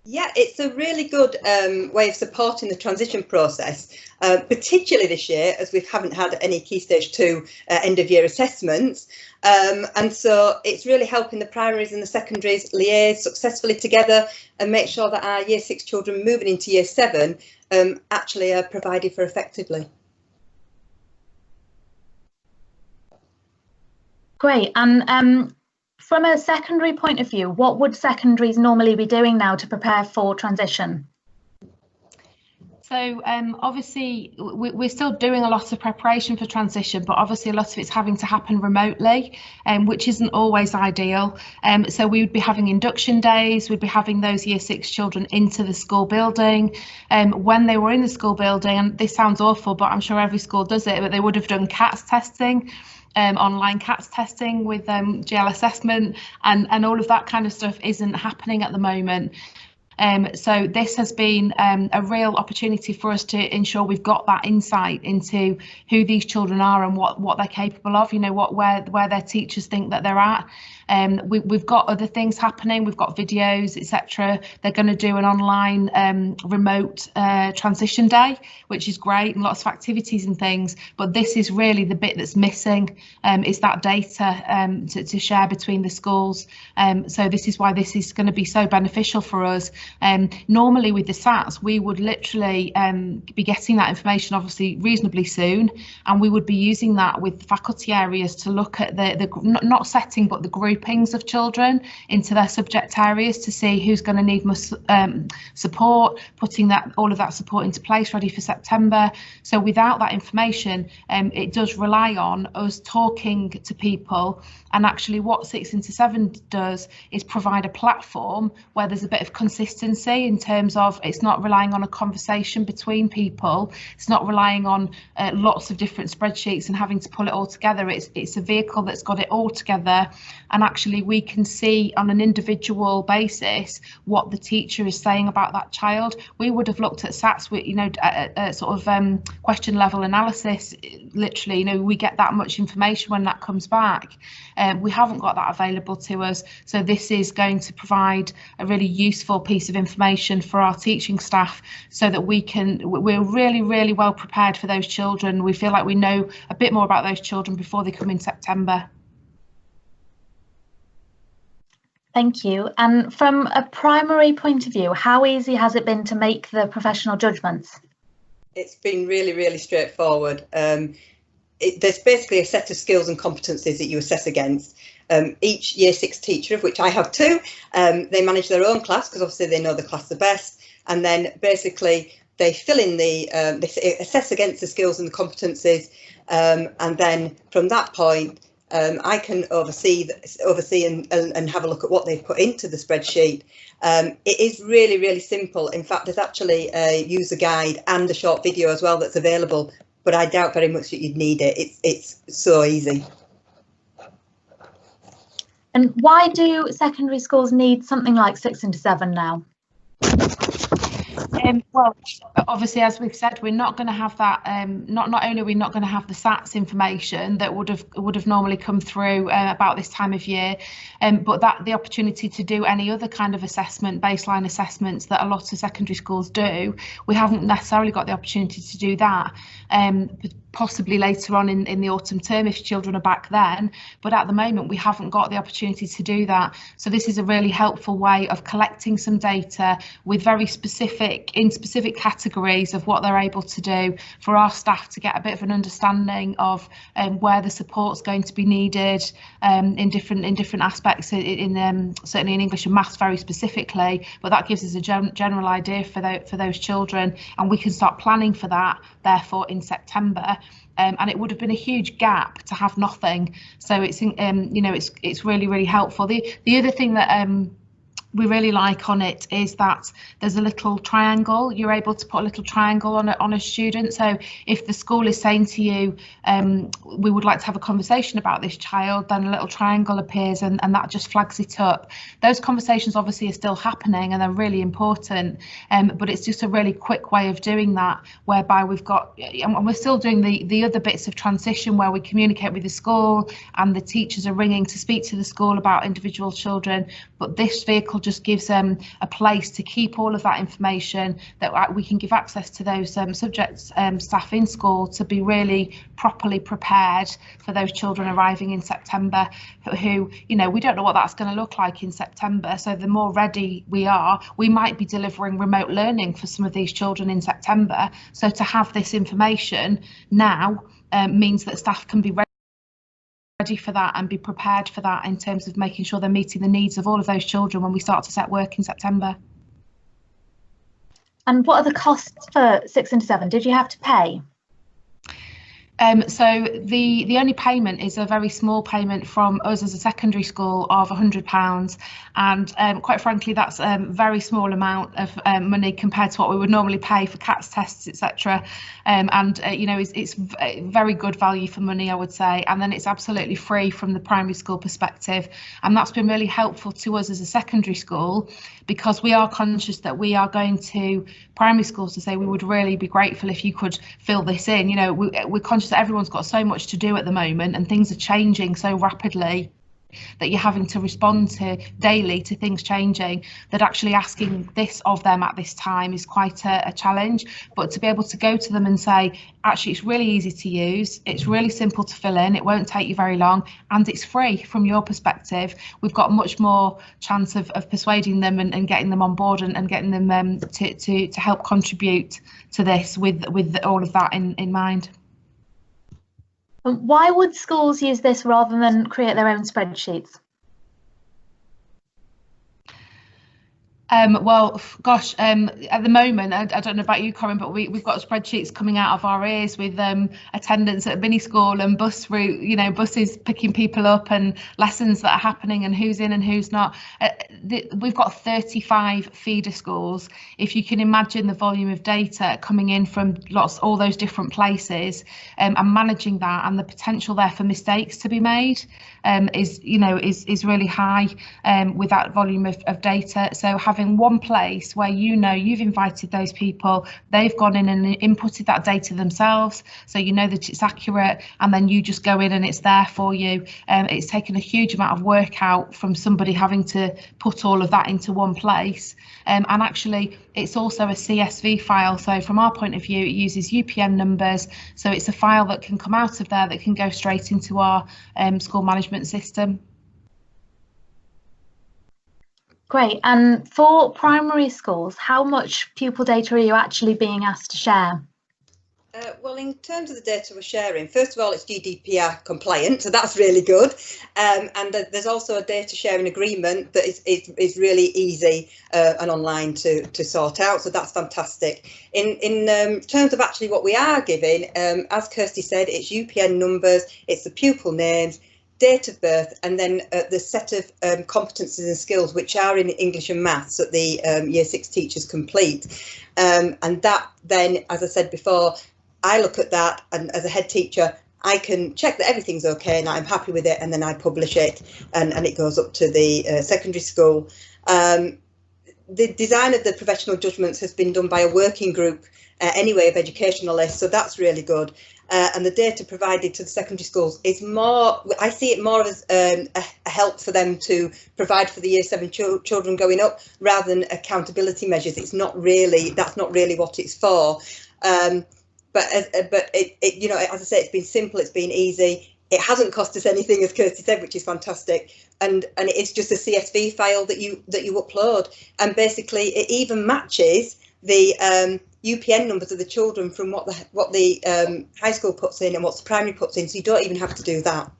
Yeah, it's a really good way of supporting the transition process, particularly this year as we haven't had any Key Stage 2 end of year assessments. And so it's really helping the primaries and the secondaries liaise successfully together and make sure that our Year 6 children moving into Year 7 actually are provided for effectively. Great. And from a secondary point of view, what would secondaries normally be doing now to prepare for transition? So obviously we're still doing a lot of preparation for transition, but obviously a lot of it's having to happen remotely, which isn't always ideal. So we would be having induction days, we'd be having those Year 6 children into the school building. When they were in the school building, and this sounds awful, but I'm sure every school does it, but they would have done CATS testing. Online CATS testing with GL assessment, and all of that kind of stuff isn't happening at the moment. So this has been a real opportunity for us to ensure we've got that insight into who these children are and what they're capable of, you know, where their teachers think that they're at. We've got other things happening, we've got videos, etc. They're going to do an online remote transition day, which is great, and lots of activities and things, but this is really the bit that's missing, is that data to share between the schools. So this is why this is going to be so beneficial for us. Normally with the SATs, we would literally be getting that information obviously reasonably soon, and we would be using that with faculty areas to look at the not setting but the groupings of children into their subject areas to see who's going to need more support, putting all of that support into place ready for September. So without that information, it does rely on us talking to people, and actually what SixIntoSeven does is provide a platform where there's a bit of consistency in terms of it's not relying on a conversation between people, it's not relying on lots of different spreadsheets and having to pull it all together. It's a vehicle that's got it all together, and actually we can see on an individual basis what the teacher is saying about that child. We would have looked at SATs with, you know, sort of question level analysis. Literally, you know, we get that much information when that comes back. We haven't got that available to us, so this is going to provide a really useful piece of information for our teaching staff, so that we're really well prepared for those children. We feel like we know a bit more about those children before they come in September. Thank you. And from a primary point of view, how easy has it been to make the professional judgments? It's been really straightforward. There's basically a set of skills and competencies that you assess against. Each Year 6 teacher, of which I have 2, they manage their own class because obviously they know the class the best, and then basically they fill in they assess against the skills and the competencies, and then from that point I can oversee and have a look at what they've put into the spreadsheet. It is really simple. In fact, there's actually a user guide and a short video as well that's available, but I doubt very much that you'd need it. It's so easy. And why do secondary schools need something like SixIntoSeven now? Well, obviously, as we've said, we're not going to have that. Not only are we not going to have the SATs information that would have normally come through about this time of year, but the opportunity to do any other kind of assessment, baseline assessments that a lot of secondary schools do, we haven't necessarily got the opportunity to do that. Possibly later on in the autumn term if children are back then, but at the moment we haven't got the opportunity to do that. So this is a really helpful way of collecting some data with very specific categories of what they're able to do for our staff to get a bit of an understanding of where the support's going to be needed in different aspects, certainly in English and maths very specifically, but that gives us a general idea for those children, and we can start planning for that therefore in September. And it would have been a huge gap to have nothing. So it's it's really helpful. The other thing that we really like on it is that there's a little triangle. You're able to put a little triangle on a student. So if the school is saying to you, we would like to have a conversation about this child, then a little triangle appears and that just flags it up. Those conversations obviously are still happening and they're really important, but it's just a really quick way of doing that, whereby we've got, and we're still doing the other bits of transition where we communicate with the school and the teachers are ringing to speak to the school about individual children, but this vehicle just gives a place to keep all of that information, that we can give access to those subjects staff in school to be really properly prepared for those children arriving in September, who, you know, we don't know what that's going to look like in September. So the more ready we are, we might be delivering remote learning for some of these children in September. So to have this information now means that staff can be ready for that and be prepared for that in terms of making sure they're meeting the needs of all of those children when we start to set work in September. And what are the costs for 6-into-7? Did you have to pay? So the only payment is a very small payment from us as a secondary school of £100, and quite frankly that's a very small amount of money compared to what we would normally pay for CATS tests, etc. You know, it's very good value for money, I would say, and then it's absolutely free from the primary school perspective, and that's been really helpful to us as a secondary school, because we are conscious that we are going to primary schools to say we would really be grateful if you could fill this in. You know, we're conscious that everyone's got so much to do at the moment and things are changing so rapidly that you're having to respond to daily to things changing, that actually asking this of them at this time is quite a challenge. But to be able to go to them and say, actually, it's really easy to use, it's really simple to fill in, it won't take you very long, and it's free from your perspective, we've got much more chance of persuading them and getting them on board and getting them to help contribute to this with all of that in mind. Why would schools use this rather than create their own spreadsheets? Well, gosh, at the moment, I don't know about you, Corrine, but we've got spreadsheets coming out of our ears with attendance at mini school and bus route, you know, buses picking people up and lessons that are happening and who's in and who's not. We've got 35 feeder schools. If you can imagine the volume of data coming in from all those different places, and managing that, and the potential there for mistakes to be made is really high with that volume of data. So having one place where you know you've invited those people, they've gone in and inputted that data themselves, so you know that it's accurate, and then you just go in and it's there for you. It's taken a huge amount of work out from somebody having to put all of that into one place, and actually it's also a CSV file. So from our point of view, it uses UPN numbers, so it's a file that can come out of there that can go straight into our school management system. Great. And for primary schools, how much pupil data are you actually being asked to share? Well, in terms of the data we're sharing, first of all, it's GDPR compliant, so that's really good. And there's also a data sharing agreement that is really easy and online to sort out, so that's fantastic. In terms of actually what we are giving, as Kirstie said, it's UPN numbers, it's the pupil names, date of birth, and then the set of competencies and skills which are in English and maths that the Year 6 teachers complete. And that then, as I said before, I look at that, and as a head teacher, I can check that everything's okay and I'm happy with it, and then I publish it, and it goes up to the secondary school. The design of the professional judgments has been done by a working group anyway of educationalists, so that's really good. And the data provided to the secondary schools is more, I see it more as a help for them to provide for the Year 7 children going up, rather than accountability measures. It's not really, that's not really what it's for. But it, you know, as I say, it's been simple, it's been easy. It hasn't cost us anything, as Kirstie said, which is fantastic. And it's just a CSV file that you upload, and basically it even matches the UPN numbers of the children from what the high school puts in and what the primary puts in, so you don't even have to do that.